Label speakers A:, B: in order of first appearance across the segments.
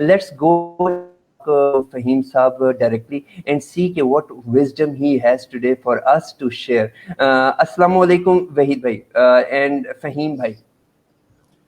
A: Let's go Fahim Saab directly and see what wisdom he has today for us to share. Assalamu alaikum Wahid bhai and Fahim bhai.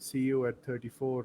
B: CEO at 34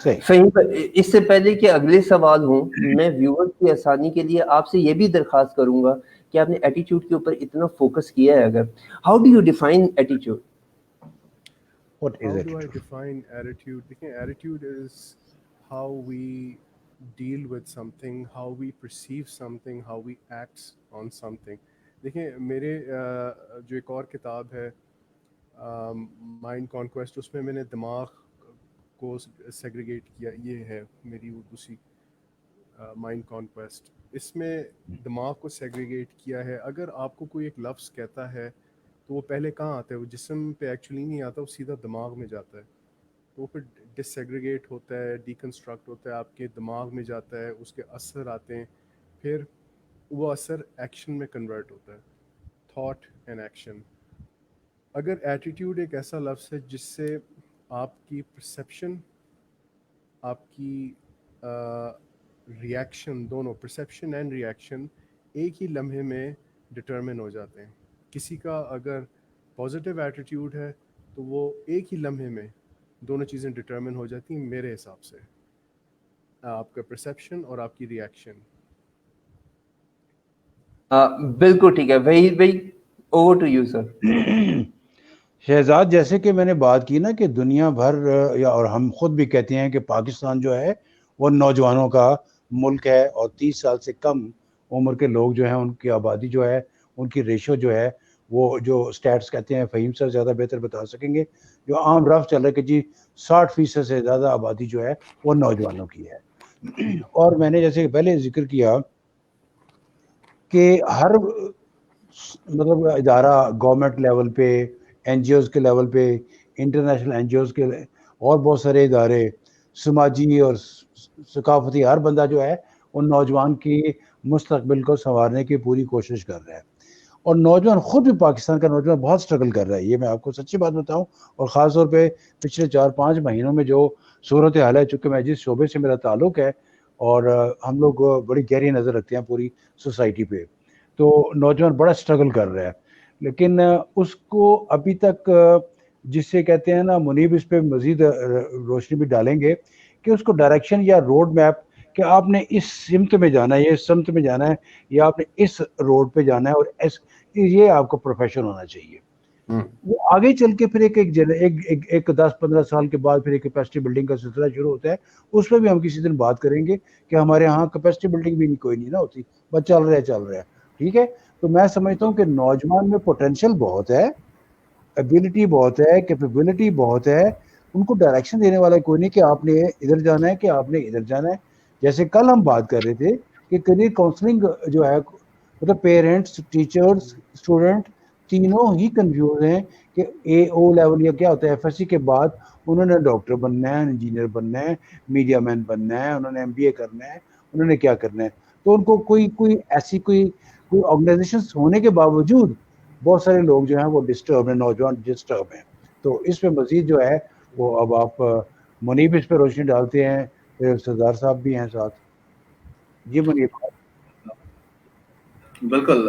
C: صحیح.
A: فہیم، اس سے پہلے کہ اگلے سوال ہوں، میں viewers کی آسانی کے لیے آپ سے یہ بھی درخواست کروں گا کہ آپ نے ایٹیٹیوڈ کے اوپر اتنا فوکس کیا ہے، اگر how do you define attitude?
C: What is
B: How do I
C: attitude?
B: define attitude? دیکھیں attitude is how we deal with something, how we perceive something, how we act on something. دیکھیں میرے جو ایک اور کتاب ہے مائنڈ کانکویسٹ، اس میں میں نے دماغ کو سیگریگیٹ کیا. یہ ہے میری دوسری مائنڈ کانکویسٹ. اس میں دماغ کو سیگریگیٹ کیا ہے. اگر آپ کو کوئی ایک لفظ کہتا ہے تو وہ پہلے کہاں آتا ہے؟ وہ جسم پہ ایکچولی نہیں آتا، وہ سیدھا دماغ میں جاتا ہے. تو وہ پھر ڈس سیگریگیٹ ہوتا ہے، ڈیکنسٹرکٹ ہوتا ہے، آپ کے دماغ میں جاتا ہے، اس کے اثر آتے ہیں، پھر وہ اثر ایکشن میں کنورٹ ہوتا ہے، تھاٹ اینڈ ایکشن. اگر ایٹیٹیوڈ ایک ایسا لفظ ہے جس سے آپ کی پرسیپشن، آپ کی ریاکشن، دونوں پرسیپشن اینڈ ریاکشن ایک ہی لمحے میں ڈٹرمن ہو جاتے ہیں. کسی کا اگر پازیٹیو ایٹیٹیوڈ ہے تو وہ ایک ہی لمحے میں دونوں چیزیں ڈٹرمن ہو جاتی ہیں میرے حساب سے، آپ کا پرسیپشن اور آپ کی ریاکشن.
A: بالکل ٹھیک ہے. وہی over to you sir.
C: Shahzad, جیسے کہ میں نے بات کی نا کہ دنیا بھر یا اور ہم خود بھی کہتے ہیں کہ پاکستان جو ہے وہ نوجوانوں کا ملک ہے، اور 30 سال سے کم عمر کے لوگ جو ہیں ان کی آبادی جو ہے، ان کی ریشو جو ہے، وہ جو سٹیٹس کہتے ہیں فہیم سر زیادہ بہتر بتا سکیں گے، جو عام رف چل رہا ہے کہ جی 60% سے زیادہ آبادی جو ہے وہ نوجوانوں کی ہے. اور میں نے جیسے پہلے ذکر کیا کہ ہر مطلب ادارہ گورنمنٹ لیول پہ، این جی اوز کے لیول پہ، انٹرنیشنل این جی اوز کے اور بہت سارے ادارے، سماجی اور ثقافتی، ہر بندہ جو ہے ان نوجوان کی مستقبل کو سنوارنے کی پوری کوشش کر رہا ہے. اور نوجوان خود بھی، پاکستان کا نوجوان بہت سٹرگل کر رہا ہے، یہ میں آپ کو سچی بات بتاؤں. اور خاص طور پہ پچھلے 4-5 مہینوں میں جو صورت حال ہے، چونکہ میں جس شعبے سے میرا تعلق ہے اور ہم لوگ بڑی گہری نظر رکھتے ہیں پوری سوسائٹی پہ، تو نوجوان بڑا سٹرگل کر رہا ہے. لیکن اس کو ابھی تک، جس سے کہتے ہیں نا، منیب اس پہ مزید روشنی بھی ڈالیں گے کہ اس کو ڈائریکشن یا روڈ میپ کہ آپ نے اس سمت میں جانا ہے، یہ سمت میں جانا ہے، یا آپ نے اس روڈ پہ جانا ہے، اور یہ آپ کو پروفیشن ہونا چاہیے. وہ آگے چل کے پھر ایک 10-15 سال کے بعد پھر ایک کیپیسٹی بلڈنگ کا سلسلہ شروع ہوتا ہے. اس پہ بھی ہم کسی دن بات کریں گے کہ ہمارے ہاں کیپیسٹی بلڈنگ بھی کوئی نہیں نا ہوتی، بس چل رہا ہے. ٹھیک ہے. تو میں سمجھتا ہوں کہ نوجوان میں پوٹینشیل بہت ہے، ایبیلٹی بہت ہے، کیپیبلٹی بہت ہے. ان کو ڈائریکشن دینے والا کوئی نہیں کہ آپ نے ادھر جانا ہے کہ آپ نے ادھر جانا ہے. جیسے کل ہم بات کر رہے تھے کہ کریئر کاؤنسلنگ جو ہے، مطلب پیرنٹس، ٹیچرز، اسٹوڈنٹ تینوں ہی کنفیوز ہیں کہ او لیول یا کیا ہوتا ہے، ایف ایس سی کے بعد انہوں نے ڈاکٹر بننا ہے، انجینئر بننا ہے، میڈیا مین بننا ہے، انہوں نے ایم بی اے کرنا ہے، انہوں نے کیا کرنا ہے. تو ان کو کوئی ایسی کوئی آرگنائزیشن ہونے کے باوجود بہت سارے لوگ جو ہیں وہ ڈسٹرب ہیں، نوجوان ڈسٹرب ہیں. تو اس پہ مزید جو ہے وہ اب آپ منیب اس پہ روشنی ڈالتے ہیں، پھر سردار صاحب بھی ہیں ساتھ. جی منیب.
D: بالکل.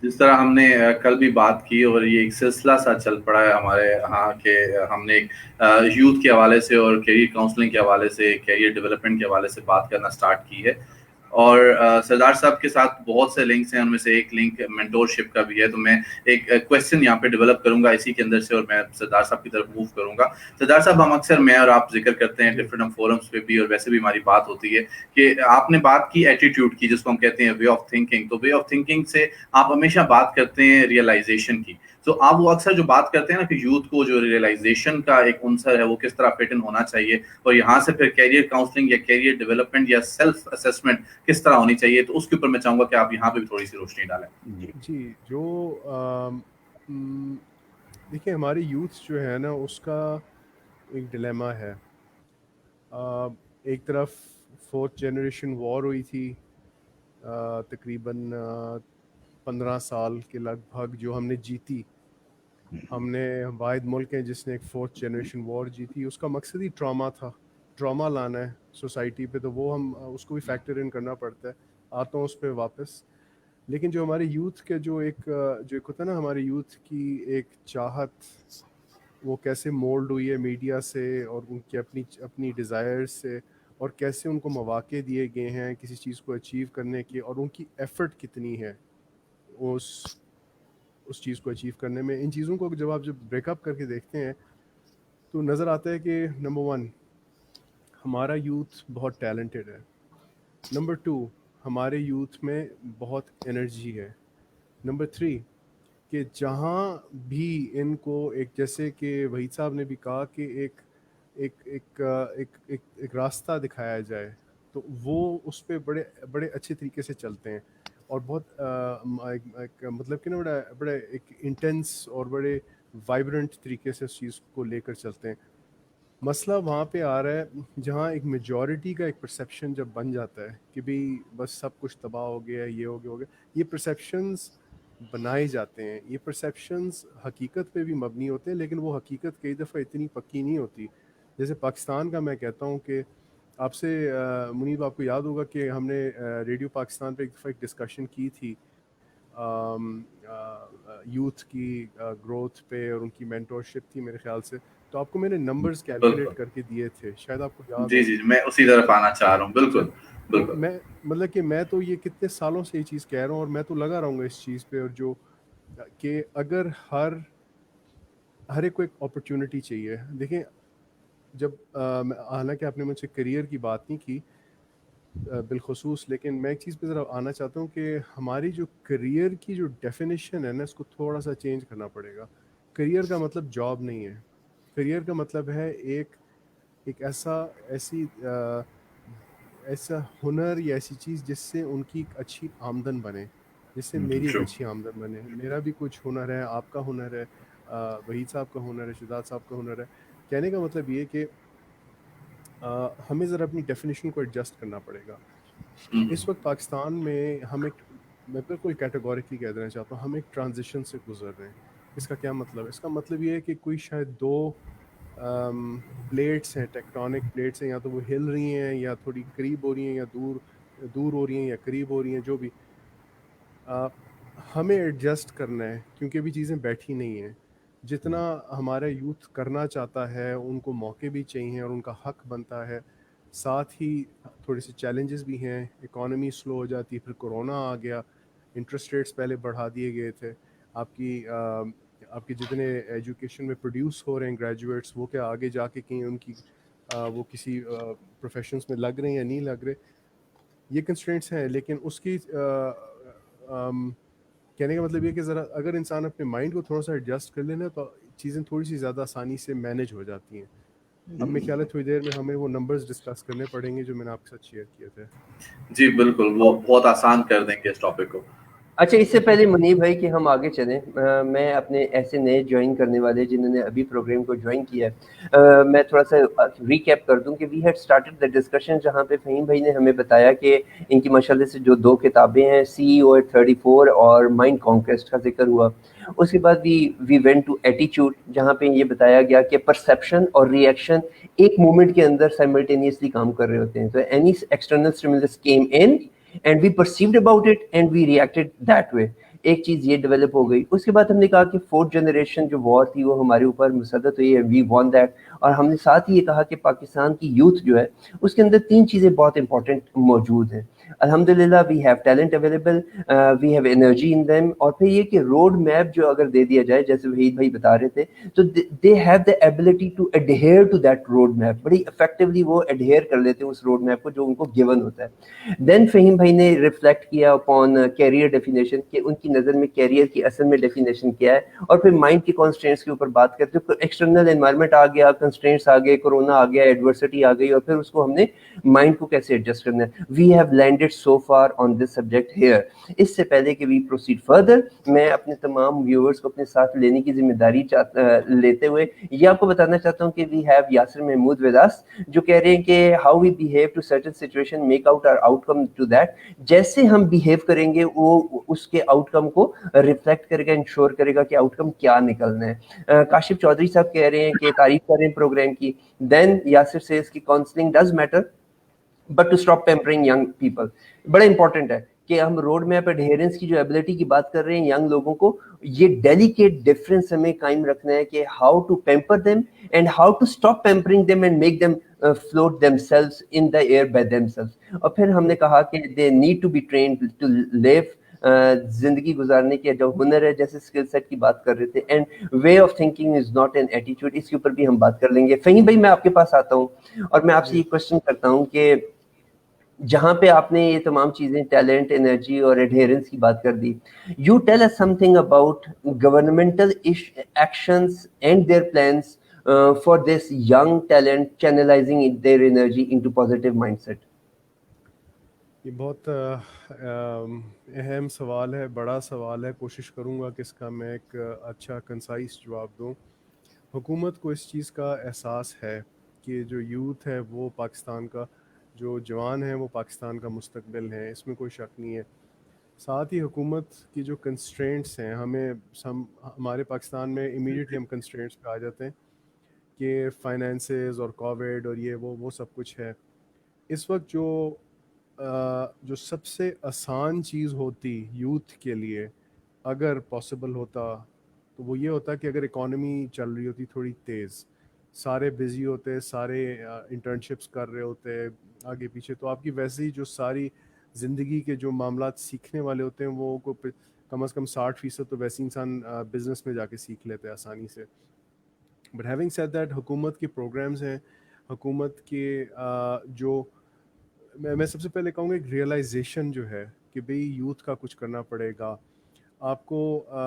D: جس طرح ہم نے کل بھی بات کی اور یہ ایک سلسلہ سا چل پڑا ہے ہمارے ہاں کہ ہم نے ایک یوتھ کے حوالے سے اور کیریئر کاؤنسلنگ کے حوالے سے، کیریئر ڈیولپمنٹ کے حوالے سے بات کرنا سٹارٹ کی ہے. اور سردار صاحب کے ساتھ بہت سے لنکس ہیں، ان میں سے ایک لنک مینٹورشپ کا بھی ہے. تو میں ایک کویسچن یہاں پہ ڈیولپ کروں گا اسی کے اندر سے، اور میں سردار صاحب کی طرف موو کروں گا. سردار صاحب، ہم اکثر میں اور آپ ذکر کرتے ہیں ڈفرینٹ فورمس پہ بھی، اور ویسے بھی ہماری بات ہوتی ہے کہ آپ نے بات کی ایٹیٹیوڈ کی، جس کو ہم کہتے ہیں وے آف تھنکنگ. تو وے آف تھنکنگ سے آپ ہمیشہ بات کرتے ہیں ریئلائزیشن کی. تو آپ وہ اکثر جو بات کرتے ہیں نا کہ یوتھ کو جو ریئلائزیشن کا ایک عنصر ہے وہ کس طرح فٹ ان ہونا چاہیے، اور یہاں سے پھر کیریئر کاؤنسلنگ یا کیریئر ڈیولپمنٹ یا سیلف اسیسمنٹ کس طرح ہونی چاہیے، تو اس کے اوپر میں چاہوں گا کہ آپ یہاں پہ بھی تھوڑی سی روشنی ڈالیں.
B: جی، جو دیکھیں ہماری یوتھ جو ہے نا، اس کا ایک ڈلیما ہے. ایک طرف 4th جنریشن وار ہوئی تھی تقریباً 15 سال کے لگ بھگ، جو ہم نے جیتی. ہم نے واحد ملک ہیں جس نے ایک 4th جنریشن وار جیتی. اس کا مقصد ہی ٹراما تھا، ٹراما لانا ہے سوسائٹی پہ. تو وہ ہم اس کو بھی فیکٹر ان کرنا پڑتا ہے. آتا ہوں اس پہ واپس. لیکن جو ہمارے یوتھ کے جو ایک ہوتا ہے نا، ہمارے یوتھ کی ایک چاہت وہ کیسے مولڈ ہوئی ہے میڈیا سے اور ان کی اپنی ڈیزائر سے, اور کیسے ان کو مواقع دیے گئے ہیں کسی چیز کو اچیو کرنے کے, اور ان کی ایفرٹ کتنی ہے اس چیز کو اچیو کرنے میں. ان چیزوں کو جب آپ بریک اپ کر کے دیکھتے ہیں تو نظر آتا ہے کہ نمبر 1 ہمارا یوتھ بہت ٹیلنٹڈ ہے, نمبر 2 ہمارے یوتھ میں بہت انرجی ہے, نمبر 3 کہ جہاں بھی ان کو ایک, جیسے کہ وحید صاحب نے بھی کہا کہ ایک راستہ دکھایا جائے تو وہ اس پہ بڑے اچھے طریقے سے چلتے ہیں, اور بہت مطلب کہ نا بڑے ایک انٹینس اور بڑے وائبرنٹ طریقے سے اس چیز کو لے کر چلتے ہیں. مسئلہ وہاں پہ آ رہا ہے جہاں ایک میجورٹی کا ایک پرسیپشن جب بن جاتا ہے کہ بھئی بس سب کچھ تباہ ہو گیا, یہ ہو گیا. یہ پرسیپشنز بنائے جاتے ہیں, یہ پرسیپشنز حقیقت پہ بھی مبنی ہوتے ہیں, لیکن وہ حقیقت کئی دفعہ اتنی پکی نہیں ہوتی. جیسے پاکستان کا میں کہتا ہوں کہ آپ سے منیب, آپ کو یاد ہوگا کہ ہم نے ریڈیو پاکستان پہ ایک دفعہ ایک ڈسکشن کی تھی یوتھ کی گروتھ پہ, اور ان کی مینٹورشپ تھی میرے خیال سے. تو آپ کو میں نے نمبرز کیلکولیٹ کر کے دیے تھے, شاید آپ کو یاد
D: جی میں اسی طرف آنا چاہ رہا ہوں. بالکل
B: میں مطلب کہ میں تو یہ کتنے سالوں سے یہ چیز کہہ رہا ہوں, اور میں تو لگا رہوں گا اس چیز پہ, اور جو کہ اگر ہر ایک کو ایک اپرچونٹی چاہیے. دیکھیں جب حالانکہ آپ نے مجھ سے کریئر کی بات نہیں کی بالخصوص, لیکن میں ایک چیز پہ ذرا آنا چاہتا ہوں کہ ہماری جو کریئر کی جو ڈیفینیشن ہے نا, اس کو تھوڑا سا چینج کرنا پڑے گا. کریئر کا مطلب جاب نہیں ہے, کریئر کا مطلب ہے ایک ایسا ہنر یا ایسی چیز جس سے ان کی ایک اچھی آمدن بنے, جس سے میری ایک اچھی آمدن بنے. میرا بھی کچھ ہنر ہے, آپ کا ہنر ہے, وحید صاحب کا ہنر ہے, شہزاد صاحب کا ہنر ہے. کہنے کا مطلب یہ کہ ہمیں ذرا اپنی ڈیفینیشن کو ایڈجسٹ کرنا پڑے گا. اس وقت پاکستان میں میں بالکل کیٹیگوریکلی کہہ دینا چاہتا ہوں, ہم ایک ٹرانزیشن سے گزر رہے ہیں. اس کا کیا مطلب ہے؟ اس کا مطلب یہ ہے کہ کوئی شاید 2 پلیٹس ہیں, ٹیکٹونک پلیٹس ہیں, یا تو وہ ہل رہی ہیں یا تھوڑی قریب ہو رہی ہیں, یا دور ہو رہی ہیں یا قریب ہو رہی ہیں, جو بھی. ہمیں ایڈجسٹ کرنا ہے کیونکہ ابھی چیزیں بیٹھی نہیں ہیں. جتنا ہمارا یوتھ کرنا چاہتا ہے, ان کو موقع بھی چاہیے اور ان کا حق بنتا ہے. ساتھ ہی تھوڑے سے چیلنجز بھی ہیں, اکانومی سلو ہو جاتی ہے, پھر کورونا آ گیا, انٹرسٹ ریٹس پہلے بڑھا دیے گئے تھے. آپ کی جتنے ایجوکیشن میں پروڈیوس ہو رہے ہیں گریجویٹس, وہ کیا آگے جا کے کہیں ان کی وہ کسی پروفیشنز میں لگ رہے ہیں یا نہیں لگ رہے, یہ کنسٹرینٹس ہیں. لیکن اس کی کہنے کا مطلب یہ کہ ذرا اگر انسان اپنے مائنڈ کو تھوڑا سا ایڈجسٹ کر لینا تو چیزیں تھوڑی سی زیادہ آسانی سے مینیج ہو جاتی ہیں. اب میں خیال ہے تھوڑی دیر میں ہمیں وہ نمبرز ڈسکس کرنے پڑیں گے جو میں نے آپ کے ساتھ شیئر کیے تھے.
D: جی بالکل, وہ بہت آسان کر دیں گے اس ٹاپک کو.
A: اچھا, اس سے پہلے منیب بھائی کہ ہم آگے چلیں, میں اپنے ایسے نئے جوائن کرنے والے جنہوں نے ابھی پروگرام کو جوائن کیا ہے, میں تھوڑا سا ریکیپ کر دوں کہ we had started the discussion, جہاں پہ فہیم بھائی نے ہمیں بتایا کہ ان کی ماشاءاللہ سے جو 2 کتابیں ہیں, CEO at 34 اور مائنڈ کانکویسٹ کا ذکر ہوا. اس کے بعد وی وینٹ ٹو ایٹیچیوڈ, جہاں پہ یہ بتایا گیا کہ پرسیپشن اور ریئیکشن ایک مومنٹ کے اندر سائملٹینیسلی کام کر رہے ہوتے ہیں. تو any external stimulus came in and we perceived about it and we reacted that way. ایک چیز یہ ڈیولپ ہو گئی. اس کے بعد ہم نے کہا کہ 4th جنریشن جو وار تھی وہ ہمارے اوپر مسلط ہوئی ہے, وی وان دیٹ. اور ہم نے ساتھ ہی یہ کہا کہ پاکستان کی یوتھ جو ہے اس کے اندر 3 چیزیں بہت امپورٹنٹ موجود ہیں. الحمدللہ we have talent available, we have energy in them. اور پھر یہ کہ روڈ میپ جو اگر دے دیا جائے, جیسے وحید بھائی بتا رہے تھے, تو they have the ability to adhere to that road map. بڑی افیکٹولی وہ ایڈہیئر کر لیتے ہیں اس روڈ میپ کو جو ان کو گیون ہوتا ہے. دین فہیم بھائی نے ریفلیکٹ کیا اپون کیریئر ڈیفینیشن, کہ ان کی نظر میں کیریئر کی اصل میں ڈیفینیشن کیا ہے. اور پھر مائنڈ کی کانسٹرینٹس کے اوپر بات کرتے ہیں. ایکسٹرنل انوائرمنٹ آ گیا, کنسٹرینٹس آ گئے, کورونا آ گیا, ایڈورسٹی آ گئی, اور پھر اس کو ہم نے مائنڈ کو کیسے ایڈجسٹ کرنا ہے. We have landed so far on this subject here. اس سے پہلے کہ وی پروسیڈ فردر, میں اپنے تمام ویورز کو اپنے ساتھ لینے کی ذمہ داری لیتے ہوئے یہ آپ کو بتانا چاہتا ہوں کہ we have Yasir Mahmood with us, جو کہہ رہے ہیں کہ how we behave to certain situation make out our outcome to that. جیسے ہم بہیو کریں گے وہ اس کے آؤٹ کم کو ریفلیکٹ کرے گا, انشور کرے گا کہ آؤٹ کم کیا نکلنا ہے. کاشف چودھری صاحب کہہ رہے ہیں کہ تعریف کر رہے ہیں پروگرام کی. دین یاسر سیز کی counselling does matter but to stop pampering young people. بڑا امپورٹنٹ ہے کہ ہم روڈ میپ ایڈہیرنس کی جو ایبلٹی کی بات کر رہے ہیں ینگ لوگوں کو, یہ ڈیلیکیٹ ڈفرینس ہمیں قائم رکھنا ہے کہ how to pamper them and how to stop pampering them and make them float themselves in the air by themselves. اور پھر ہم نے کہا کہ they need to be trained to live, زندگی گزارنے کے جو ہنر ہے, جیسے اسکل سیٹ کی بات کر رہے تھے, and way of thinking is not an attitude. اس کے اوپر بھی ہم بات کر لیں گے. فہیم بھائی, میں آپ کے پاس آتا ہوں اور میں آپ سے یہ کوشچن کرتا ہوں کہ جہاں پہ آپ نے یہ تمام چیزیں ٹیلنٹ, انرجی اور ایڈہیرنس کی بات کر دی, you tell us something about governmental actions and their plans for this young talent channelizing their energy into positive mindset.
B: یہ بہت اہم سوال ہے, بڑا سوال ہے. کوشش کروں گا کہ اس کا میں ایک اچھا کنسائز جواب دوں. حکومت کو اس چیز کا احساس ہے کہ جو یوتھ ہے وہ پاکستان کا, جو جوان ہیں وہ پاکستان کا مستقبل ہے, اس میں کوئی شک نہیں ہے. ساتھ ہی حکومت کی جو کنسٹرینٹس ہیں, ہمارے پاکستان میں امیڈیٹلی ہم کنسٹرینٹس پہ آ جاتے ہیں کہ فائنینسز اور کووڈ اور یہ وہ سب کچھ ہے. اس وقت جو سب سے آسان چیز ہوتی یوتھ کے لیے اگر پاسبل ہوتا تو وہ یہ ہوتا کہ اگر اکانومی چل رہی ہوتی تھوڑی تیز, سارے بزی ہوتے, سارے انٹرنشپس کر رہے ہوتے آگے پیچھے, تو آپ کی ویسے ہی جو ساری زندگی کے جو معاملات سیکھنے والے ہوتے ہیں وہ کم از کم 60% تو ویسے انسان بزنس میں جا کے سیکھ لیتے ہیں آسانی سے. بٹ ہیونگ سیڈ دیٹ, حکومت کے پروگرامز ہیں, حکومت کے جو میں سب سے پہلے کہوں گا ایک ریئلائزیشن جو ہے کہ بھئی یوتھ کا کچھ کرنا پڑے گا. آپ کو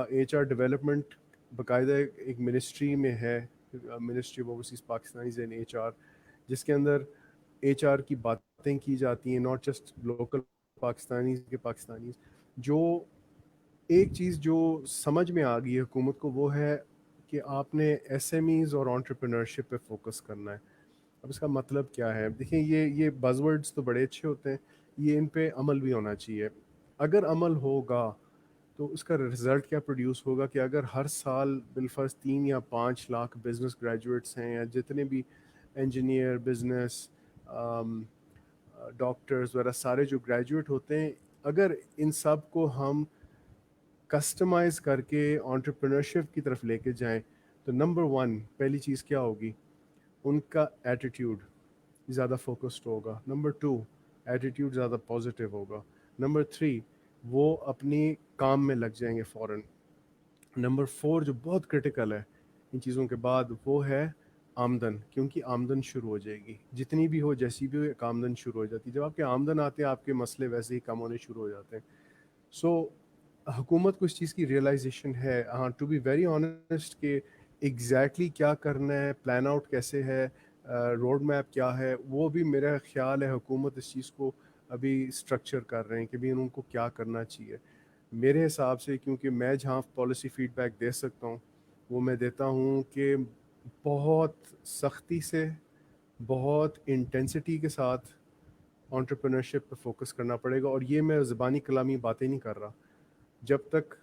B: ایچ آر ڈیولپمنٹ باقاعدہ ایک منسٹری میں ہے, ministry of overseas Pakistanis and H R, جس کے اندر ایچ آر کی باتیں کی جاتی ہیں, ناٹ جسٹ لوکل پاکستانیز کے پاکستانیز. جو ایک چیز جو سمجھ میں آ گئی ہے حکومت کو وہ ہے کہ آپ نے ایس ایم ایز اور انٹرپرینورشپ پہ فوکس کرنا ہے. اب اس کا مطلب کیا ہے؟ دیکھیں یہ بز ورڈز تو بڑے اچھے ہوتے ہیں, یہ ان پہ عمل بھی ہونا چاہیے. اگر عمل ہوگا تو اس کا رزلٹ کیا پروڈیوس ہوگا کہ اگر ہر سال بالفرض 3 یا 5 لاکھ بزنس گریجویٹس ہیں, یا جتنے بھی انجینئر, بزنس, ڈاکٹرز وغیرہ سارے جو گریجویٹ ہوتے ہیں, اگر ان سب کو ہم کسٹمائز کر کے انٹرپرینورشپ کی طرف لے کے جائیں تو نمبر 1 پہلی چیز کیا ہوگی, ان کا ایٹیٹیوڈ زیادہ فوکسڈ ہوگا. نمبر 2 ایٹیٹیوڈ زیادہ پازیٹیو ہوگا. نمبر 3 وہ اپنی کام میں لگ جائیں گے فوراً. نمبر 4 جو بہت کرٹیکل ہے ان چیزوں کے بعد وہ ہے آمدن, کیونکہ آمدن شروع ہو جائے گی, جتنی بھی ہو جیسی بھی ہو ایک آمدن شروع ہو جاتی ہے. جب آپ کے آمدن آتے ہیں آپ کے مسئلے ویسے ہی کم ہونے شروع ہو جاتے ہیں. سو حکومت کو اس چیز کی ریئلائزیشن ہے, ہاں ٹو بی ویری آنیسٹ, کہ ایگزیکٹلی کیا کرنا ہے, پلان آؤٹ کیسے ہے, روڈ میپ کیا ہے, وہ بھی میرا خیال ہے حکومت اس چیز کو ابھی اسٹرکچر کر رہے ہیں کہ بھی ان کو کیا کرنا چاہیے. میرے حساب سے کیونکہ میں جہاں پالیسی فیڈ بیک دے سکتا ہوں وہ میں دیتا ہوں کہ بہت سختی سے, بہت انٹینسٹی کے ساتھ انٹرپرینورشپ پہ فوکس کرنا پڑے گا. اور یہ میں زبانی کلامی باتیں نہیں کر رہا, جب تک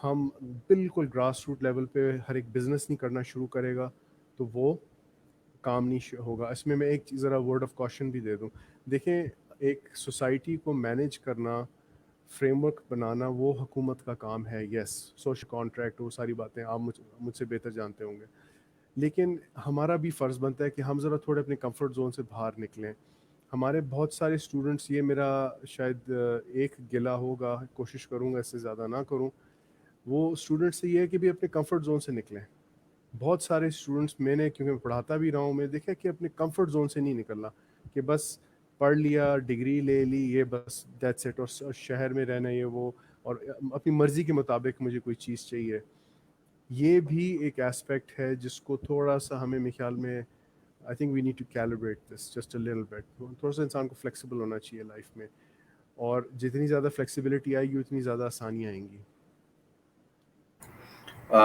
B: ہم بالکل گراس روٹ لیول پہ ہر ایک بزنس نہیں کرنا شروع کرے گا تو وہ کام نہیں ہوگا. اس میں ایک ذرا ورڈ آف کوشن بھی دے دوں. دیکھیں, ایک سوسائٹی کو مینیج کرنا, فریم ورک بنانا وہ حکومت کا کام ہے. یس, سوشل کانٹریکٹ, وہ ساری باتیں آپ مجھ سے بہتر جانتے ہوں گے, لیکن ہمارا بھی فرض بنتا ہے کہ ہم ذرا تھوڑے اپنے کمفرٹ زون سے باہر نکلیں. ہمارے بہت سارے اسٹوڈنٹس, یہ میرا شاید ایک گلہ ہوگا, کوشش کروں گا اس سے زیادہ نہ کروں, وہ اسٹوڈنٹس سے یہ ہے کہ بھی اپنے کمفرٹ زون سے نکلیں. بہت سارے اسٹوڈنٹس میں نے, کیونکہ میں پڑھاتا بھی رہا ہوں, میں دیکھا کہ اپنے کمفرٹ زون سے نہیں نکلنا, کہ بس پڑھ لیا, ڈگری لے لی, یہ بس دیٹس اٹ, اور شہر میں رہنا یہ وہ, اور اپنی مرضی کے مطابق مجھے کوئی چیز چاہیے. یہ بھی ایک ایسپیکٹ ہے جس کو تھوڑا سا ہمیں میرے خیال میں I think we need to calibrate this just a little bit. تھوڑا سا انسان کو فلیکسیبل ہونا چاہیے لائف میں, اور جتنی زیادہ فلیکسیبلٹی آئے گی اتنی زیادہ آسانیاں آئیں گی.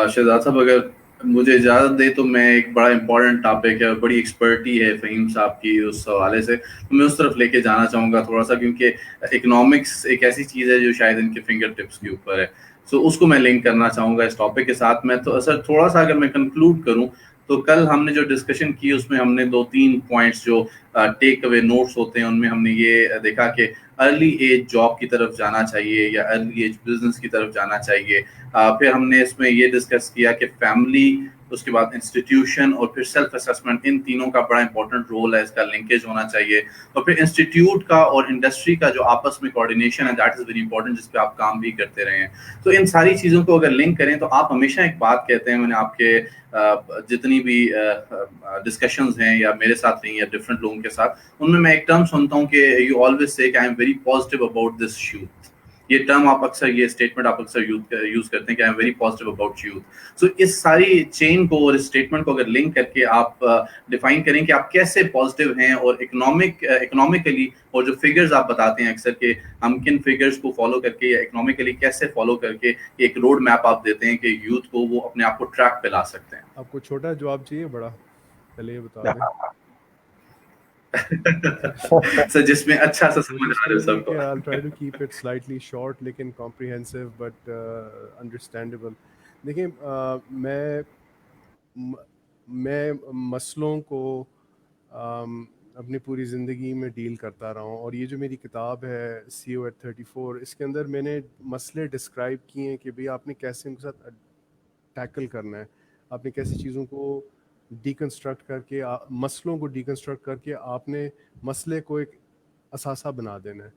D: شہزاد صاحب اگر مجھے اجازت دے تو میں ایک بڑا امپورٹنٹ ٹاپک ہے, بڑی ایکسپرٹی ہے فہیم صاحب کی اس حوالے سے, تو میں اس طرف لے کے جانا چاہوں گا تھوڑا سا, کیونکہ اکنامکس ایک ایسی چیز ہے جو شاید ان کے فنگر ٹپس کے اوپر ہے. سو اس کو میں لنک کرنا چاہوں گا اس ٹاپک کے ساتھ. میں تو اصل تھوڑا سا اگر میں کنکلوڈ کروں تو کل ہم نے جو ڈسکشن کی اس میں ہم نے 2-3 پوائنٹس جو ٹیک اوے نوٹس ہوتے ہیں ان میں ہم نے یہ دیکھا کہ ارلی ایج جاب کی طرف جانا چاہیے یا ارلی ایج بزنس کی طرف جانا چاہیے. پھر ہم نے اس میں یہ ڈسکس کیا کہ فیملی، اس کے بعد انسٹیٹیوشن اور پھر سیلف اسیسمنٹ، ان تینوں کا بڑا امپورٹنٹ رول ہے، اس کا لنکیج ہونا چاہیے. اور پھر انسٹیٹیوٹ کا اور انڈسٹری کا جو آپس میں کوآرڈینیشن ہے دیٹ از ویری امپورٹنٹ، جس پہ آپ کام بھی کرتے رہے ہیں. تو ان ساری چیزوں کو اگر لنک کریں تو آپ ہمیشہ ایک بات کہتے ہیں، میں نے آپ کے جتنی بھی ڈسکشنز ہیں یا میرے ساتھ رہی یا ڈفرینٹ لوگوں کے ساتھ، ان میں میں ایک ٹرم سنتا ہوں کہ یو آلویز سے کہ I am very positive about this youth. یہ ٹرم آپ اکثر، یہ اسٹیٹمنٹ آپ اکثر یوز کرتے ہیں کہ I am very positive about youth. So اس ساری چین کو اور اسٹیٹمنٹ کو اگر لنک کر کے آپ ڈیفائن کریں کہ آپ کیسے پازیٹیو ہیں، اور اکنامکلی اور جو فگرز آپ بتاتے ہیں اکثر کہ ہم کن فگرز کو فالو کر کے یا اکنامکلی کیسے فالو کر کے ایک روڈ میپ آپ دیتے ہیں کہ یوتھ کو وہ اپنے آپ کو ٹریک پہ لا سکتے ہیں.
B: آپ کو چھوٹا جواب چاہیے بڑا؟ پہلے یہ بتا دیں.
D: سر جس میں اچھا سا سمجھ آ رہا ہے سب کو.
B: I'll try to keep it slightly short لیکن comprehensive but understandable. دیکھیں میں مسئلوں کو اپنی پوری زندگی میں ڈیل کرتا رہا ہوں، اور یہ جو میری کتاب ہے CO at 34، اس کے اندر میں نے مسئلے ڈسکرائب کیے ہیں کہ بھئی آپ نے کیسے ان کے ساتھ ٹیکل کرنا ہے، آپ نے کیسی چیزوں کو ڈیکنسٹرکٹ کر کے، مسئلوں کو ڈیکنسٹرکٹ کر کے آپ نے مسئلے کو ایک اثاثہ بنا دینا ہے.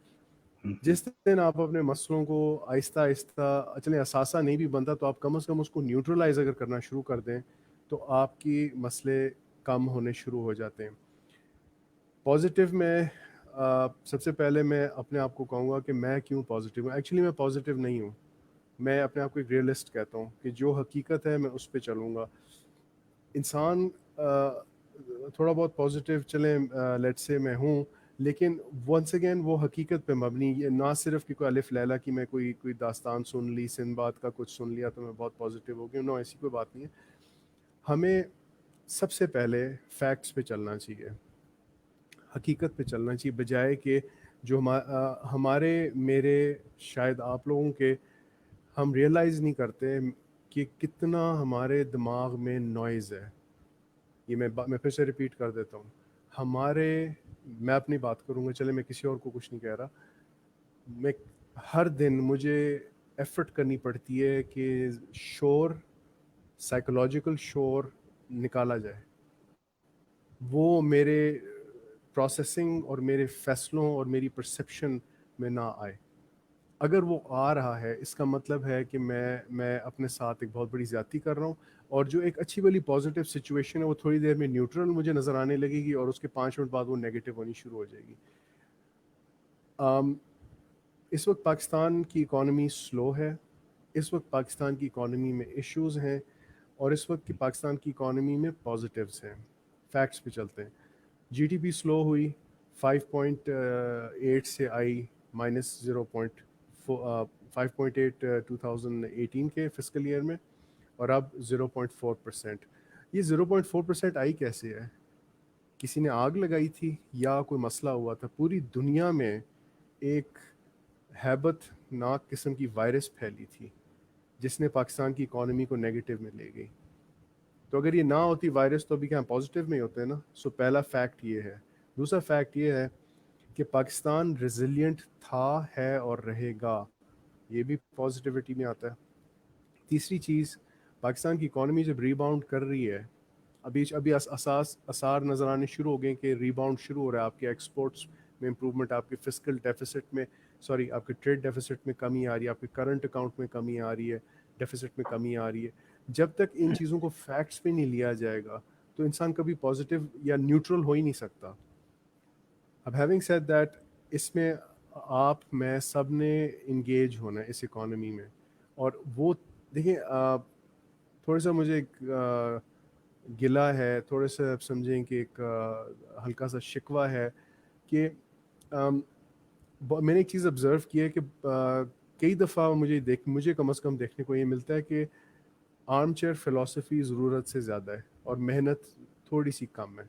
B: جس دن آپ اپنے مسئلوں کو آہستہ آہستہ، چلیں اثاثہ نہیں بھی بنتا تو آپ کم از کم اس کو نیوٹرلائز اگر کرنا شروع کر دیں تو آپ کی مسئلے کم ہونے شروع ہو جاتے ہیں. پازیٹیو میں سب سے پہلے میں اپنے آپ کو کہوں گا کہ میں کیوں پازیٹیو ہوں. ایکچولی میں پازیٹیو نہیں ہوں، میں اپنے آپ کو ایک ریئلسٹ کہتا ہوں کہ جو حقیقت ہے میں اس پہ چلوں گا. انسان تھوڑا بہت پازیٹیو چلیں لیٹ سے میں ہوں، لیکن ونس اگین وہ حقیقت پہ مبنی، یہ نہ صرف کہ کوئی الف لیلا کی میں کوئی داستان سن لی، سنباد کا کچھ سن لیا تو میں بہت پازیٹیو ہو گیا. نو، ایسی کوئی بات نہیں ہے. ہمیں سب سے پہلے فیکٹس پہ چلنا چاہیے، حقیقت پہ چلنا چاہیے، بجائے کہ جو ہمارے میرے شاید آپ لوگوں کے ہم ریئلائز نہیں کرتے کہ کتنا ہمارے دماغ میں نوائز ہے. یہ میں پھر سے ریپیٹ کر دیتا ہوں، میں اپنی بات کروں گا، چلے میں کسی اور کو کچھ نہیں کہہ رہا. میں ہر دن مجھے ایفرٹ کرنی پڑتی ہے کہ شور، سائیکولوجیکل شور نکالا جائے، وہ میرے پروسیسنگ اور میرے فیصلوں اور میری پرسیپشن میں نہ آئے. اگر وہ آ رہا ہے اس کا مطلب ہے کہ میں اپنے ساتھ ایک بہت بڑی زیادتی کر رہا ہوں، اور جو ایک اچھی والی پازیٹیو سچویشن ہے وہ تھوڑی دیر میں نیوٹرل مجھے نظر آنے لگے گی، اور اس کے 5 منٹ بعد وہ نیگیٹو ہونی شروع ہو جائے گی. اس وقت پاکستان کی اکانومی سلو ہے، اس وقت پاکستان کی اکانومی میں ایشوز ہیں، اور اس وقت کی پاکستان کی اکانومی میں پازیٹیوز ہیں. فیکٹس پہ چلتے ہیں. جی ٹی پی سلو ہوئی، 5.8 سے آئی -5.8 2018 کے فسکل ایئر میں، اور اب 0.4%. یہ 0.4% آئی کیسے ہے؟ کسی نے آگ لگائی تھی یا کوئی مسئلہ ہوا تھا؟ پوری دنیا میں ایک ہیبت ناک قسم کی وائرس پھیلی تھی جس نے پاکستان کی اکانومی کو نیگیٹو میں لے گئی. تو اگر یہ نہ ہوتی وائرس تو ابھی کیا پازیٹیو میں ہوتے ہیں نا. سو پہلا فیکٹ یہ ہے. دوسرا فیکٹ یہ ہے کہ پاکستان ریزیلینٹ تھا، ہے اور رہے گا، یہ بھی پازیٹیوٹی میں آتا ہے. تیسری چیز، پاکستان کی اکانومی جب ریباؤنڈ کر رہی ہے، ابھی آثار نظر آنے شروع ہو گئے کہ ریباؤنڈ شروع ہو رہا ہے. آپ کے ایکسپورٹس میں امپروومنٹ، آپ کے فسکل ڈیفیسٹ میں، آپ کے ٹریڈ ڈیفیسٹ میں کمی آ رہی ہے، آپ کے کرنٹ اکاؤنٹ میں کمی آ رہی ہے، ڈیفیسٹ میں کمی آ رہی ہے. جب تک ان چیزوں کو فیکٹس پہ نہیں لیا جائے گا تو انسان کبھی پازیٹیو یا نیوٹرل ہو ہی نہیں سکتا. اب ہیونگ سیڈ دیٹ، اس میں آپ میں سب نے انگیج ہونا ہے اس اکانومی میں. اور وہ دیکھیں، تھوڑا سا مجھے گلا ہے، تھوڑے سے آپ سمجھیں کہ ایک ہلکا سا شکوہ ہے کہ میں نے ایک چیز آبزرو کی ہے کہ کئی دفعہ مجھے کم از کم دیکھنے کو یہ ملتا ہے کہ آرم چیئر فلسفی ضرورت سے زیادہ ہے اور محنت تھوڑی سی کم ہے.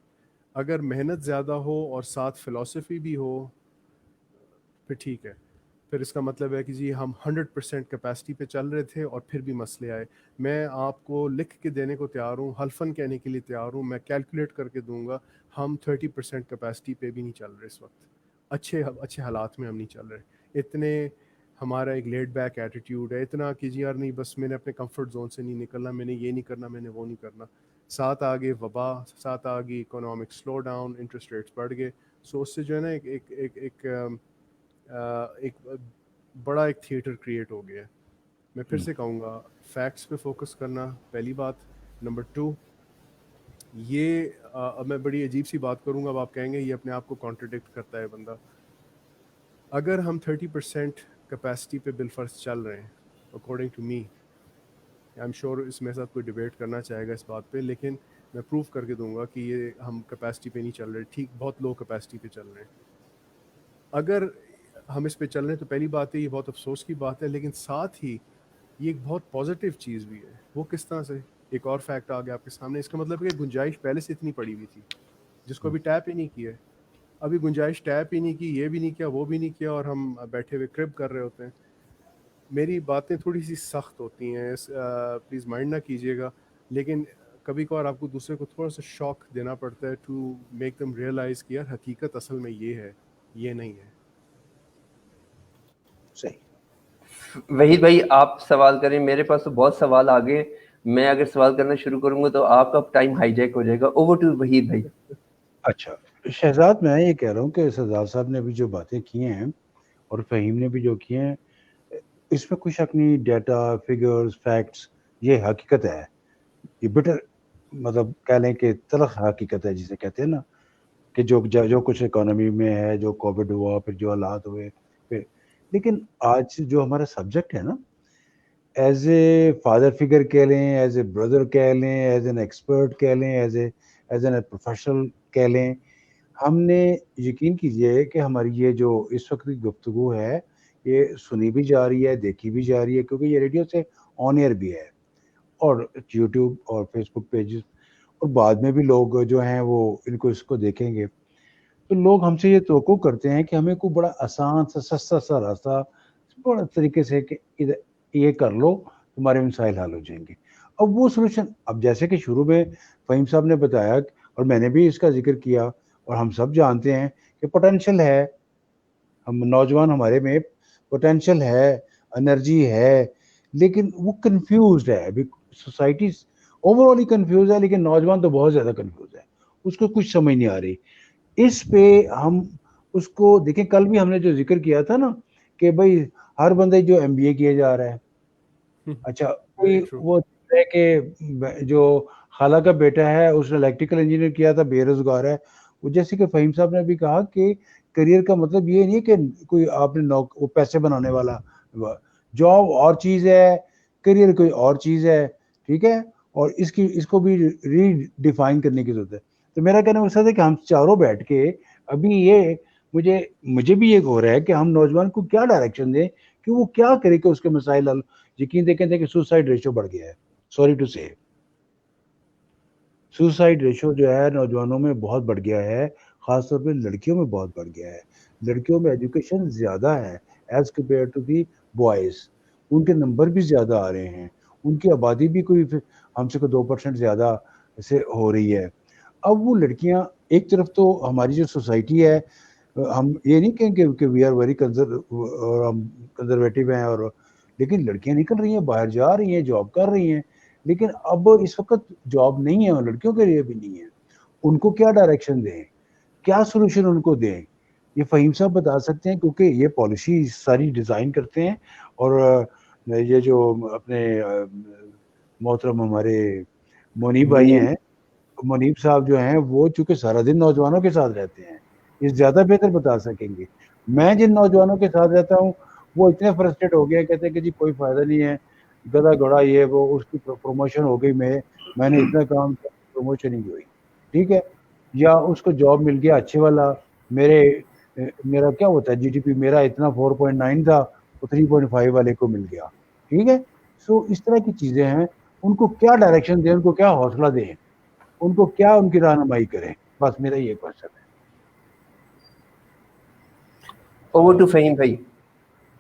B: اگر محنت زیادہ ہو اور ساتھ فلسفی بھی ہو پھر ٹھیک ہے. پھر اس کا مطلب ہے کہ جی ہم 100% کیپیسٹی پہ چل رہے تھے اور پھر بھی مسئلے آئے. میں آپ کو لکھ کے دینے کو تیار ہوں, حلفاً کہنے کے لیے تیار ہوں, میں کیلکولیٹ کر کے دوں گا, ہم 30% کیپیسٹی پہ بھی نہیں چل رہے اس وقت. اچھے حالات میں ہم نہیں چل رہے. اتنے ہمارا ایک لیڈ بیک ایٹیٹیوڈ ہے, اتنا کہ جی یار نہیں بس میں نے اپنے کمفرٹ زون سے نہیں نکلنا, میں نے یہ نہیں کرنا, میں نے وہ نہیں کرنا. ساتھ آگے وبا, ساتھ آگے economic slow down, interest rates بڑھ گئے. سو اس سے جو ہے نا ایک بڑا ایک تھیٹر کریٹ ہو گیا ہے. میں پھر سے کہوں گا فیکٹس پہ فوکس کرنا پہلی بات. نمبر 2 یہ اب میں بڑی عجیب سی بات کروں گا, اب آپ کہیں گے یہ اپنے آپ کو کانٹرڈکٹ کرتا ہے بندہ. اگر ہم 30% کیپیسٹی پہ بالفرض چل رہے ہیں according to me, I am sure اس میں ساتھ کوئی ڈیبیٹ کرنا چاہے گا اس بات پہ, لیکن میں پروف کر کے دوں گا کہ یہ ہم کیپیسٹی پہ نہیں چل رہے, ٹھیک بہت لو کیپیسٹی پہ چل رہے ہیں. اگر ہم اس پہ چل رہے ہیں تو پہلی بات ہے یہ بہت افسوس کی بات ہے, لیکن ساتھ ہی یہ ایک بہت پازیٹیو چیز بھی ہے. وہ کس طرح سے؟ ایک اور فیکٹ آ گیا آپ کے سامنے. اس کا مطلب ہے کہ گنجائش پہلے سے اتنی پڑی ہوئی تھی جس کو ابھی ٹیپ ہی نہیں کیا ہے. ابھی گنجائش ٹیپ ہی نہیں کی, یہ بھی نہیں کیا, وہ بھی نہیں کیا, اور ہم بیٹھے ہوئے کرب کر رہے ہوتے ہیں. میری باتیں تھوڑی سی سخت ہوتی ہیں, پلیز مائنڈ نہ کیجیے گا, لیکن کبھی کبھار آپ کو دوسرے کو تھوڑا سا شوق دینا پڑتا ہے ٹو میک دم ریئلائز کہ یار حقیقت اصل میں یہ ہے, یہ نہیں ہے.
C: صحیح.
A: وحید بھائی آپ سوال کریں, میرے پاس تو بہت سوال آ گئے. میں اگر سوال کرنا شروع کروں گا تو آپ کا ٹائم ہائی جیک ہو جائے گا. اوور ٹو وحید بھائی.
C: اچھا شہزاد, میں یہ کہہ رہا ہوں کہ سردار صاحب نے بھی جو باتیں کی ہیں اور فہیم نے بھی جو کی ہیں, اس میں کوئی شک نہیں. ڈیٹا, فگرز, فیکٹس, یہ حقیقت ہے. یہ بٹر مطلب کہہ لیں کہ تلخ حقیقت ہے جسے کہتے ہیں نا, کہ جو کچھ اکانومی میں ہے, جو کووڈ ہوا, پھر جو حالات ہوئے, پھر لیکن آج جو ہمارا سبجیکٹ ہے نا, ایز اے فادر فگر کہہ لیں, ایز اے بردر کہہ لیں, ایز این ایکسپرٹ کہہ لیں, ایز این پروفیشنل کہہ لیں, ہم نے یقین کیجئے کہ ہماری یہ جو اس وقت کی گفتگو ہے یہ سنی بھی جا رہی ہے, دیکھی بھی جا رہی ہے, کیونکہ یہ ریڈیو سے آن ایئر بھی ہے, اور یوٹیوب اور فیس بک پیجز, اور بعد میں بھی لوگ جو ہیں وہ اس کو دیکھیں گے. تو لوگ ہم سے یہ توقع کرتے ہیں کہ ہمیں کوئی بڑا آسان سا سستا سا راستہ بڑا طریقے سے کہ یہ کر لو تمہارے مسائل حل ہو جائیں گے. اب وہ سولوشن, اب جیسے کہ شروع میں فہیم صاحب نے بتایا اور میں نے بھی اس کا ذکر کیا, اور ہم سب جانتے ہیں کہ پوٹینشل ہے, ہم نوجوان ہمارے میں پوٹینشل ہے, انرجی ہے, لیکن وہ کنفیوزڈ ہے. ابھی سوسائٹی اوور آل ہی کنفیوز ہے, لیکن نوجوان تو بہت زیادہ کنفیوز ہے, اس کو کچھ سمجھ نہیں آ رہی. اس پہ ہم اس کو دیکھیں, کل بھی ہم نے جو ذکر کیا تھا نا کہ بھائی ہر بندے جو ایم بی اے کیے جا رہا ہے, اچھا کوئی وہ ہے کہ جو خالہ کا بیٹا ہے اس نے الیکٹریکل انجینئر کیا تھا, بے روزگار ہے. وہ جیسے کہ فہیم صاحب نے بھی کہا کہ کریئر کا مطلب یہ نہیں کہ کوئی آپ نے وہ پیسے بنانے والا, جاب اور چیز ہے, کریئر کوئی اور چیز ہے, ٹھیک ہے, اور اس کو بھی ری ڈیفائن کرنے کی ضرورت ہے. تو میرا کہنا مقصد ہے کہ ہم چاروں بیٹھ کے ابھی یہ مجھے بھی یہ ہو رہا ہے کہ ہم نوجوان کو کیا ڈائریکشن دیں کہ وہ کیا کرے کہ اس کے مسائل حل. یقین دیکھیں کہ سوسائڈ ریشو بڑھ گیا ہے, سوری ٹو سے, سوسائڈ ریشو جو ہے نوجوانوں میں بہت بڑھ گیا ہے, خاص طور پہ لڑکیوں میں بہت بڑھ گیا ہے. لڑکیوں میں ایجوکیشن زیادہ ہے as compare to the boys, ان کے نمبر بھی زیادہ آ رہے ہیں, ان کی آبادی بھی کوئی ہم سے 2% زیادہ سے ہو رہی ہے. اب وہ لڑکیاں ایک طرف تو ہماری جو سوسائٹی ہے, ہم یہ نہیں کہیں کہ وی آر ویری کنزرویٹو ہیں, اور لیکن لڑکیاں نکل رہی ہیں, باہر جا رہی ہیں, جاب کر رہی ہیں, لیکن اب اس وقت جاب نہیں ہے اور لڑکیوں کے لیے بھی نہیں ہے. ان کو کیا ڈائریکشن دیں, کیا سولوشن ان کو دیں, یہ فہیم صاحب بتا سکتے ہیں, کیونکہ یہ پالیسی ساری ڈیزائن کرتے ہیں. اور یہ جو اپنے محترم ہمارے منیب بھائی ہیں, منیب صاحب جو ہیں وہ چونکہ سارا دن نوجوانوں کے ساتھ رہتے ہیں, یہ زیادہ بہتر بتا سکیں گے. میں جن نوجوانوں کے ساتھ رہتا ہوں وہ اتنے فرسٹریٹ ہو گیا, کہتے ہیں کہ جی کوئی فائدہ نہیں ہے, گدا گھوڑا یہ وہ, اس کی پروموشن ہو گئی, میں نے اتنا کام کیا, پروموشن ہی ہوئی, ٹھیک ہے, یا اس کو جاب مل گیا اچھے والا, میرا کیا ہوتا ہے جی ڈی پی میرا اتنا 4.9 تھا, وہ 3.5 والے کو مل گیا, ٹھیک ہے. سو اس طرح کی چیزیں ہیں, ان کو کیا ڈائریکشن دیں, ان کو کیا حوصلہ دیں, ان کو کیا ان کی رہنمائی کریں, بس میرا یہ کوشچن ہے.
A: اوور ٹو فہیم بھائی.